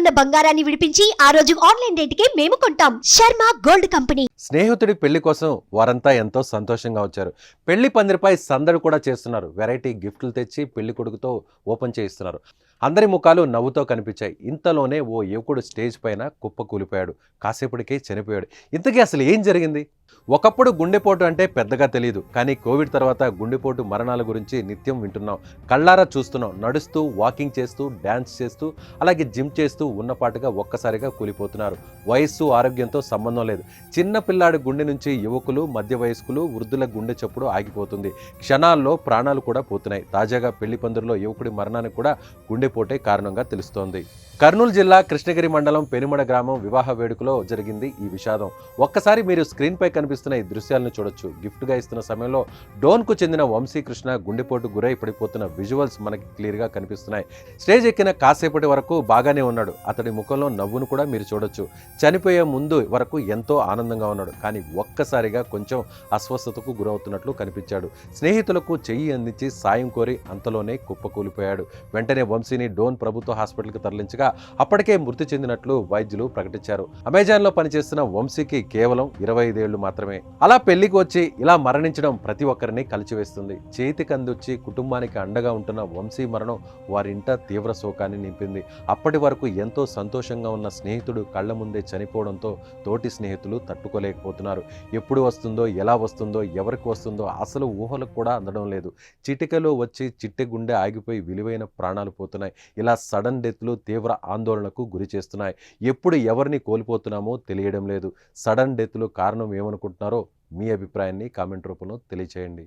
ఉన్న బంగారాన్ని విడిపించి ఆ రోజు ఆన్లైన్ రేటుకే మేము కొంటాం. Sharma gold company. స్నేహితుడి పెళ్లి కోసం వారంతా ఎంతో సంతోషంగా వచ్చారు. పెళ్లి పందిరిపై సందడి కూడా చేస్తున్నారు. వెరైటీ గిఫ్ట్లు తెచ్చి పెళ్లి కొడుకుతో ఓపెన్ చేయిస్తున్నారు. అందరి ముఖాలు నవ్వుతో కనిపించాయి. ఇంతలోనే ఓ యువకుడు స్టేజ్ పైన కుప్పకూలిపోయాడు. కాసేపటికే చనిపోయాడు. ఇంతకీ అసలు ఏం జరిగింది? ఒకప్పుడు గుండెపోటు అంటే పెద్దగా తెలియదు, కానీ కోవిడ్ తర్వాత గుండెపోటు మరణాల గురించి నిత్యం వింటున్నాం, కళ్ళారా చూస్తున్నాం. నడుస్తూ, వాకింగ్ చేస్తూ, డ్యాన్స్ చేస్తూ, అలాగే జిమ్ చేస్తూ ఉన్నపాటుగా ఒక్కసారిగా కూలిపోతున్నారు. వయస్సు, ఆరోగ్యంతో సంబంధం లేదు. చిన్న పిల్లాడి గుండె నుంచి యువకులు, మధ్య వయస్కులు, వృద్ధుల గుండె చప్పుడు ఆగిపోతుంది. క్షణాల్లో ప్రాణాలు కూడా పోతున్నాయి. తాజాగా పెళ్లి పందిరిలో యువకుడి మరణానికి కూడా గుండెపోటే కారణంగా తెలుస్తోంది. కర్నూలు జిల్లా కృష్ణగిరి మండలం పెనుమడ గ్రామం వివాహ వేడుకలో జరిగింది ఈ విషాదం. ఒక్కసారి మీరు స్క్రీన్ పై కనిపిస్తున్న ఈ దృశ్యాలను చూడొచ్చు. గిఫ్ట్ గా ఇస్తున్న సమయంలో డోన్ కు చెందిన వంశీకృష్ణ గుండెపోటు గురై పడిపోతున్న విజువల్స్ మనకి క్లియర్ గా కనిపిస్తున్నాయి. స్టేజ్ ఎక్కిన కాసేపటి వరకు బాగానే ఉన్నాడు. అతడి ముఖంలో నవ్వును కూడా మీరు చూడొచ్చు. చనిపోయే ముందు వరకు ఎంతో ఆనందంగా ఉన్నాడు, కానీ ఒక్కసారిగా కొంచెం అస్వస్థతకు గురవుతున్నట్లు కనిపించాడు. స్నేహితులకు చెయ్యి అందించి సాయం కోరి అంతలోనే కుప్పకూలిపోయాడు. వెంటనే వంశీని డోన్ ప్రభుత్వ హాస్పిటల్కి తరలించగా అప్పటికే మృతి చెందినట్లు వైద్యులు ప్రకటించారు. అమెజాన్ లో పనిచేస్తున్న వంశీకి కేవలం 25 ఏళ్లు మాత్రమే. అలా పెళ్లికి వచ్చి ఇలా మరణించడం ప్రతి ఒక్కరిని కలిచివేస్తుంది. చేతికి అందొచ్చి కుటుంబానికి అండగా ఉంటున్న వంశీ మరణం వారింట తీవ్ర శోకాన్ని నింపింది. అప్పటి వరకు ఎంతో సంతోషంగా ఉన్న స్నేహితుడు కళ్ల ముందే చనిపోవడంతో తోటి స్నేహితులు తట్టుకోలేకపోతున్నారు. ఎప్పుడు వస్తుందో, ఎలా వస్తుందో, ఎవరికి వస్తుందో అసలు ఊహలకు కూడా అందడం లేదు. చిటికలో వచ్చి చిట్టె గుండె ఆగిపోయి విలువైన ప్రాణాలు పోతున్నాయి. ఇలా సడన్ డెత్లు తీవ్ర ఆందోళనకు గురి చేస్తున్నాయి. ఎప్పుడు ఎవరిని కోల్పోతున్నామో తెలియడం లేదు. సడన్ డెత్లు కారణం ఏమనుకుంటున్నారో మీ అభిప్రాయాన్ని కామెంట్ రూపంలో తెలియచేయండి.